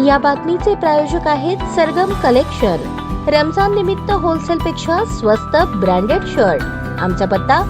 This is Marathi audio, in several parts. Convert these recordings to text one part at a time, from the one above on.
या बातमीचे प्रायोजक आहेत सरगम कलेक्शन। रमजान निमित्त होलसेल पेक्षा स्वस्त ब्रँडेड शर्ट। आमचा पत्ता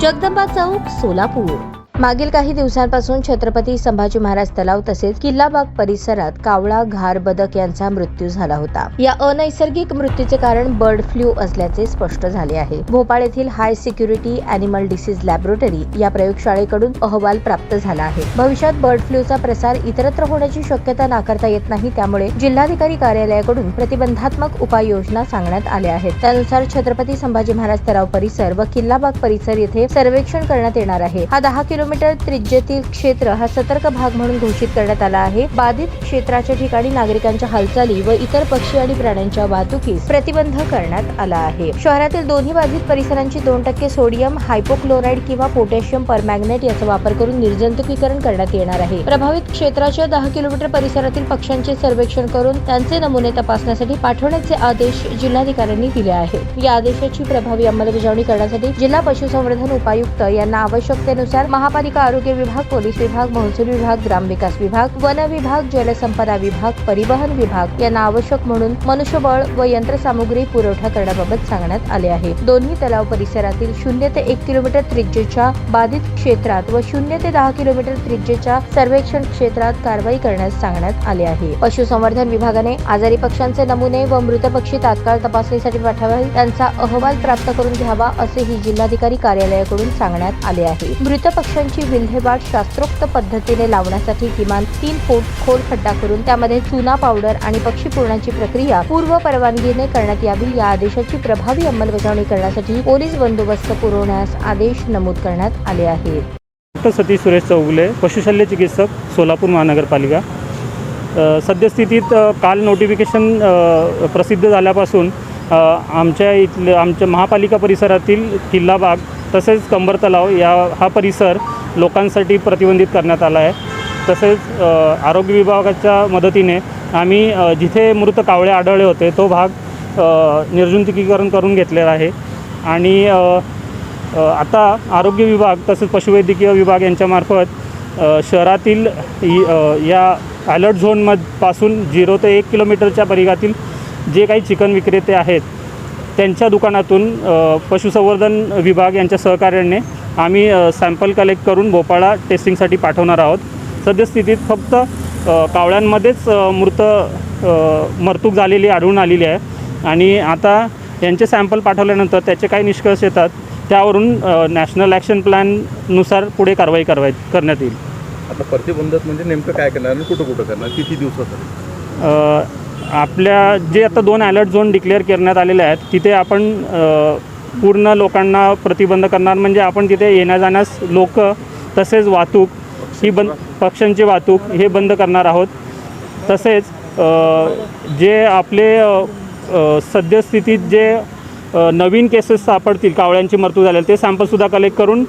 जगदंबा चौक, सोलापूर। मागील काही दिवसांपासून छत्रपती संभाजी महाराज तलाव तसेच किल्लाबाग परिसरात कावळा, घार, बदक यांचा मृत्यू झाला होता। या अनैसर्गिक मृत्यूचे कारण बर्ड फ्लू असल्याचे स्पष्ट झाले आहे। भोपाळ येथील हाय सिक्युरिटी ॲनिमल डिसीज लॅबोरेटरी या प्रयोगशाळेकडून अहवाल प्राप्त झाला आहे। भविष्यात बर्ड फ्लूचा प्रसार इतरत्र होण्याची शक्यता नाकारता येत नाही, त्यामुळे जिल्हाधिकारी कार्यालयाकडून प्रतिबंधात्मक उपाययोजना सांगण्यात आल्या आहेत। त्यानुसार छत्रपती संभाजी महाराज तलाव परिसर व किल्लाबाग परिसर येथे सर्वेक्षण करण्यात येणार आहे। हा 10 किलोमीटर त्रिज्येतील क्षेत्र हा सतर्क भाग म्हणून घोषित करण्यात आला आहे। बाधित क्षेत्राच्या ठिकाणी नागरिकांच्या हालचाली व इतर पक्षी आणि प्राण्यांच्या वाहतुकीस प्रतिबंध करण्यात आला आहे। शहरातील दोन्ही बाधित परिसरांची 2% सोडियम हायपोक्लोराइड किंवा पोटॅशियम परमॅंगनेट याचा वापर करून निर्जंतुकीकरण करण्यात येणार आहे। प्रभावित क्षेत्राच्या 10 किलोमीटर परिसरातील पक्ष्यांचे सर्वेक्षण करून त्यांचे नमुने तपासण्यासाठी पाठवण्याचे आदेश जिल्हाधिकाऱ्यांनी दिले आहेत। या आदेशाची प्रभावी अंमलबजावणी करण्यासाठी जिल्हा पशुसंवर्धन उपायुक्त यांना आवश्यकतेनुसार महापालिका आरोग्य विभाग, पोलीस विभाग, महसूल विभाग, ग्रामविकास विभाग, वन विभाग, जलसंपदा विभाग, परिवहन विभाग यांना आवश्यक म्हणून मनुष्यबळ व यंत्रसामुग्री पुरवठा करण्याबाबत सांगण्यात आले आहे। दोन्ही तलाव परिसरातील 0 ते 1 किलोमीटर त्रिज्येच्या बाधित क्षेत्रात व 0 ते 10 किलोमीटर त्रिज्येच्या सर्वेक्षण क्षेत्रात कारवाई करण्यास सांगण्यात आले आहे। पशुसंवर्धन विभागाने आजारी पक्ष्यांचे नमुने व मृत पक्षी तात्काळ तपासणीसाठी पाठवावे, त्यांचा अहवाल प्राप्त करून घ्यावा असेही जिल्हाधिकारी कार्यालयाकडून सांगण्यात आले आहे। मृत पक्ष्यांची विल्हेवाट शास्त्रोक्त पद्धतीने लावण्यासाठी किमान 3 फूट खोल खड्डा करून त्यामध्ये चुना पावडर आणि पक्षी पुरण्याची प्रक्रिया पूर्व परवानगीने करण्यात यावी। या आदेशाची प्रभावी अंमलबजावणी करण्यासाठी पोलीस बंदोबस्त पुरवण्यास आदेश नमूद करण्यात आले आहेत। डॉक्टर सतीश सुरेश चौगुले, पशुशल्य चिकित्सक, सोलापूर महानगरपालिका। सद्यस्थितीत काल नोटिफिकेशन प्रसिद्ध झाल्यापासून आमच्या महापालिका परिसरातील किल्लाबाग तसेच कंबर तलाव हा परिसर लोकांसाठी प्रतिबंधित करण्यात आला आहे। तसेच आरोग्य विभागाच्या मदतीने आम्ही जिथे मृत कावळे आढळले होते तो भाग निर्जंतुकीकरण करून घेतलेला आहे। आणि आता आरोग्य विभाग तसेच पशुवैद्यकीय विभाग यांच्यामार्फत शहरातील या अलर्ट झोनपासून 0 ते 1 किलोमीटरच्या परिघातील जे काही चिकन विक्रेते आहेत त्यांच्या दुकानातून पशुसंवर्धन विभाग यांच्या सहकार्याने आम्ही सॅम्पल कलेक्ट करून भोपाळा टेस्टिंगसाठी पाठवणार आहोत। सद्यस्थितीत फक्त कावळ्यांमध्येच मरतूक झालेली आढळून आलेली आहे आणि आता यांचे सॅम्पल पाठवल्यानंतर त्याचे काही निष्कर्ष येतात त्यावरून नॅशनल ॲक्शन प्लॅननुसार पुढे कारवाई करण्यात येईल। आता प्रतिबंधक म्हणजे नेमकं काय करणार आणि कुठं करणार, किती दिवसासाठी? आपल्या जे आता 2 अलर्ट झोन डिक्लेअर करण्यात आलेले आहेत तिथे आपण पूर्ण लोकांना प्रतिबंध करणार, म्हणजे आपण तिथे येण्या जाण्यास लोक तसेच वाहतूक ही पक्ष्यांची वाहतूक हे बंद करणार आहोत। तसेच जे आपले सद्यस्थितीत जे नवीन केसेस सापडतील कावळ्यांची मृत्यू झालेली ते सॅम्पलसुद्धा कलेक्ट करून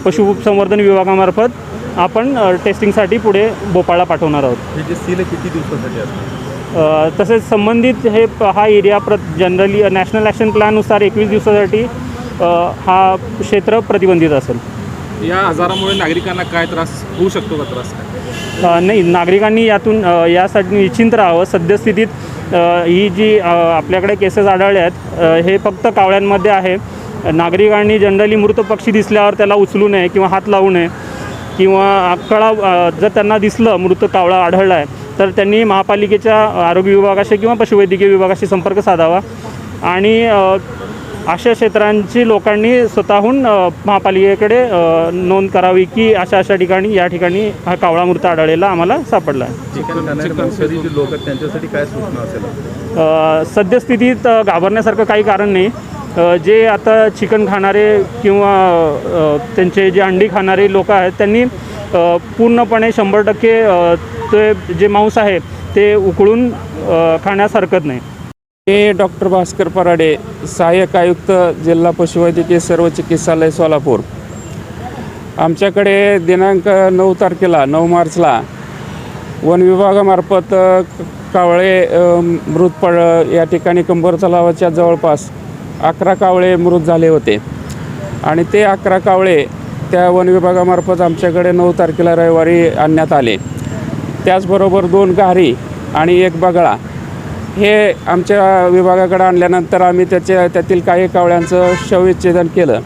पशुसंवर्धन विभागामार्फत आपण टेस्टिंगसाठी पुढे भोपाळला पाठवणार आहोत। हे जे सील किती दिवसासाठी असतं? तसेच संबंधित हा एरिया जनरली नॅशनल ॲक्शन प्लॅननुसार 21 दिवसासाठी हा क्षेत्र प्रतिबंधित असेल। या आजारामुळे नागरिकांना काय त्रास होऊ शकतो का? त्रास नाही, नागरिकांनी यासाठी निश्चिंत राहावं। सद्यस्थितीत ही जी आपल्याकडे केसेस आढळल्या आहेत हे फक्त कावळ्यांमध्ये आहे। नागरिकांनी जनरली मृत पक्षी दिसल्यावर त्याला उचलू नये किंवा हात लावू नये, किंवा जर त्यांना दिसलं मृत कावळा आढळला आहे तर त्यांनी महापालिकेच्या आरोग्य विभागाशी किंवा पशुवैद्यकीय विभागाशी संपर्क साधावा आणि अशा क्षेत्रांची लोकांनी स्वतःहून महापालिकेकडे नोंद करावी की अशा ठिकाणी या ठिकाणी हा कावळा मृत आढळलेला आम्हाला सापडला आहे। जे लोक आहेत त्यांच्यासाठी काय सूचना असेल? सद्यस्थितीत घाबरण्यासारखं काही कारण नाही। जे आता चिकन खाणारे किंवा त्यांचे जे अंडी खाणारे लोक आहेत त्यांनी पूर्णपणे 100% ते जे मांस आहे ते उकळून खाण्यास हरकत नाही। मी डॉक्टर भास्कर पराडे, सहाय्यक आयुक्त, जिल्हा पशुवैद्यकीय सर्व चिकित्सालय, सोलापूर। आमच्याकडे दिनांक 9 तारखेला 9 मार्चला वन विभागामार्फत कावळे मृत या ठिकाणी कंबर तलावाच्या जवळपास 11 कावळे मृत झाले होते आणि ते 11 कावळे त्या वन विभागामार्फत आमच्याकडे 9 तारखेला रविवारी आणण्यात आले। त्याचबरोबर 2 घारी आणि 1 बगळा हे आमच्या विभागाकडे आणल्यानंतर आम्ही त्यातील काही कावळ्यांचं शवविच्छेदन केलं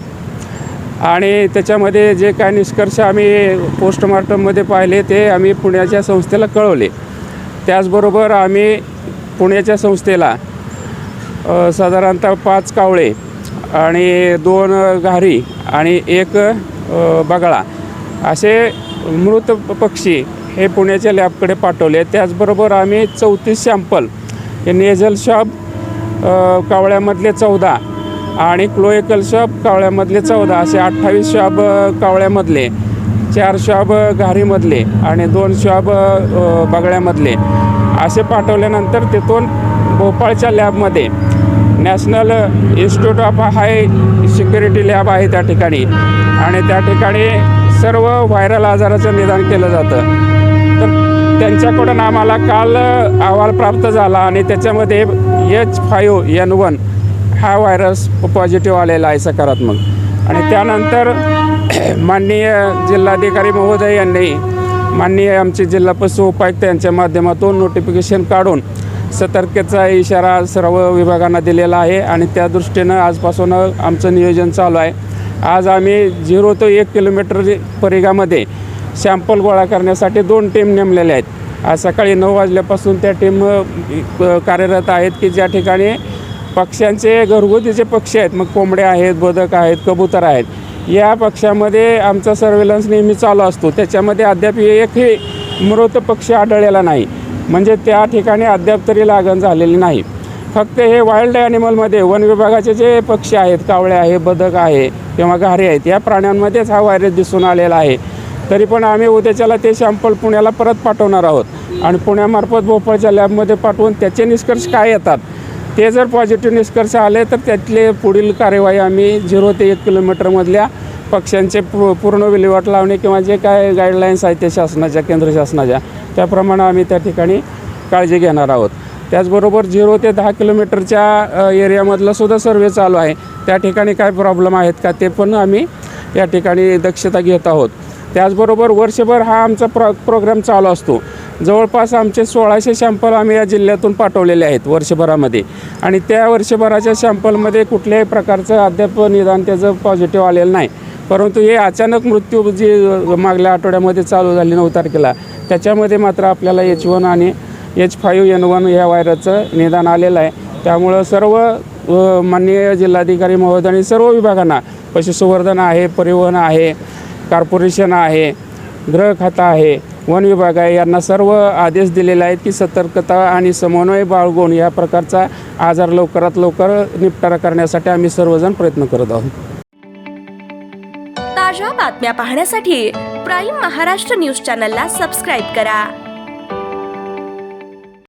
आणि त्याच्यामध्ये जे काय निष्कर्ष आम्ही पोस्टमॉर्टममध्ये पाहिले ते आम्ही पुण्याच्या संस्थेला कळवले. त्याचबरोबर आम्ही पुण्याच्या संस्थेला साधारणतः 5 कावळे आणि 2 घारी आणि 1 बगळा असे मृत पक्षी हे पुण्याच्या लॅबकडे पाठवले. त्याचबरोबर आम्ही 34 सॅम्पल हे नेझल शॉप कावळ्यामधले 14 आणि क्लोएकल शॉप कावळ्यामधले 14 असे 28 शॉप कावळ्यामधले, 4 शॉप घारीमधले आणि 2 शॉप बगळ्यामधले असे पाठवल्यानंतर तिथून भोपाळच्या लॅबमध्ये national institute of high security lab आहे त्या ठिकाणी आणि त्या ठिकाणी सर्व व्हायरल आजाराचं निदान केलं जातं. तर त्यांच्याकडून आम्हाला काल अहवाल प्राप्त झाला आणि त्याच्यामध्ये H5N1 हा व्हायरस पॉझिटिव्ह आलेला आहे सकारात्मक. आणि त्यानंतर माननीय जिल्हाधिकारी महोदय यांनी माननीय आमचे जिल्हा पशु उपायुक्त यांच्या माध्यमातून नोटिफिकेशन काढून सतर्कतेचा इशारा सर्व विभागांना दिलेला आहे आणि त्या दृष्टीनं आजपासून आमचं नियोजन चालू आहे. आज आम्ही 0 ते 1 किलोमीटर परिघामध्ये सॅम्पल गोळा करण्यासाठी 2 टीम नेमलेल्या आहेत. आज सकाळी 9 वाजल्यापासून त्या टीम कार्यरत आहेत की ज्या ठिकाणी पक्ष्यांचे घरगुती जे पक्षी आहेत, मग कोंबड्या आहेत, बदक आहेत, कबूतर आहेत, या पक्ष्यामध्ये आमचा सर्वेलन्स नेहमी चालू असतो. त्याच्यामध्ये अद्याप एकही मृत पक्षी आढळलेला नाही, म्हणजे त्या ठिकाणी अद्याप तरी लागण झालेली नाही. फक्त हे वाईल्ड ॲनिमलमध्ये वन विभागाचे जे पक्षी आहेत, कावळे आहे, बदक आहे किंवा घारे आहेत, या प्राण्यांमध्येच हा व्हायरस दिसून आलेला आहे. तरी पण आम्ही उद्याच्याला ते सॅम्पल पुण्याला परत पाठवणार आहोत आणि पुण्यामार्फत भोपाळच्या लॅबमध्ये पाठवून त्याचे निष्कर्ष काय येतात ते जर पॉझिटिव्ह निष्कर्ष आले तर त्यातले पुढील कार्यवाही आम्ही 0 ते 1 किलोमीटरमधल्या पक्ष्यांचे पूर्ण विल्हेवाट लावणे किंवा जे काय गाईडलाईन्स आहेत ते शासनाच्या, केंद्र शासनाच्या, त्याप्रमाणे आम्ही त्या ठिकाणी काळजी घेणार आहोत. त्याचबरोबर 0 ते 10 किलोमीटरच्या एरियामधला सुद्धा सर्वे चालू आहे. त्या ठिकाणी काय प्रॉब्लेम आहेत का ते पण आम्ही या ठिकाणी दक्षता घेत आहोत. त्याचबरोबर वर्षभर हा आमचा प्रोग्राम चालू असतो. जवळपास आमचे 1600 सॅम्पल आम्ही या जिल्ह्यातून पाठवलेले आहेत वर्षभरामध्ये आणि त्या वर्षभराच्या सॅम्पलमध्ये कुठल्याही प्रकारचं अद्याप निदान त्याचं पॉझिटिव्ह आलेलं नाही. परंतु हे अचानक मृत्यू जी मागल्या आठवड्यामध्ये चालू झाली 9 तारखेला, त्याच्यामध्ये मात्र आपल्याला H1 आणि H5N1 या व्हायरसचं निदान आलेलं आहे. त्यामुळं सर्व माननीय जिल्हाधिकारी महोदयांनी सर्व विभागांना, पशुसंवर्धन आहे, परिवहन आहे, कॉर्पोरेशन आहे, गृह खाता आहे, वन विभाग आहे, यांना सर्व आदेश दिलेले आहेत की सतर्कता आणि समन्वय बाळगून या प्रकारचा आजार लवकरात लवकर निपटारा करण्यासाठी आम्ही सर्वजण प्रयत्न करत आहोत. ताज्या बातम्या पाहण्यासाठी प्राईम महाराष्ट्र न्यूज चॅनलला सबस्क्राईब करा.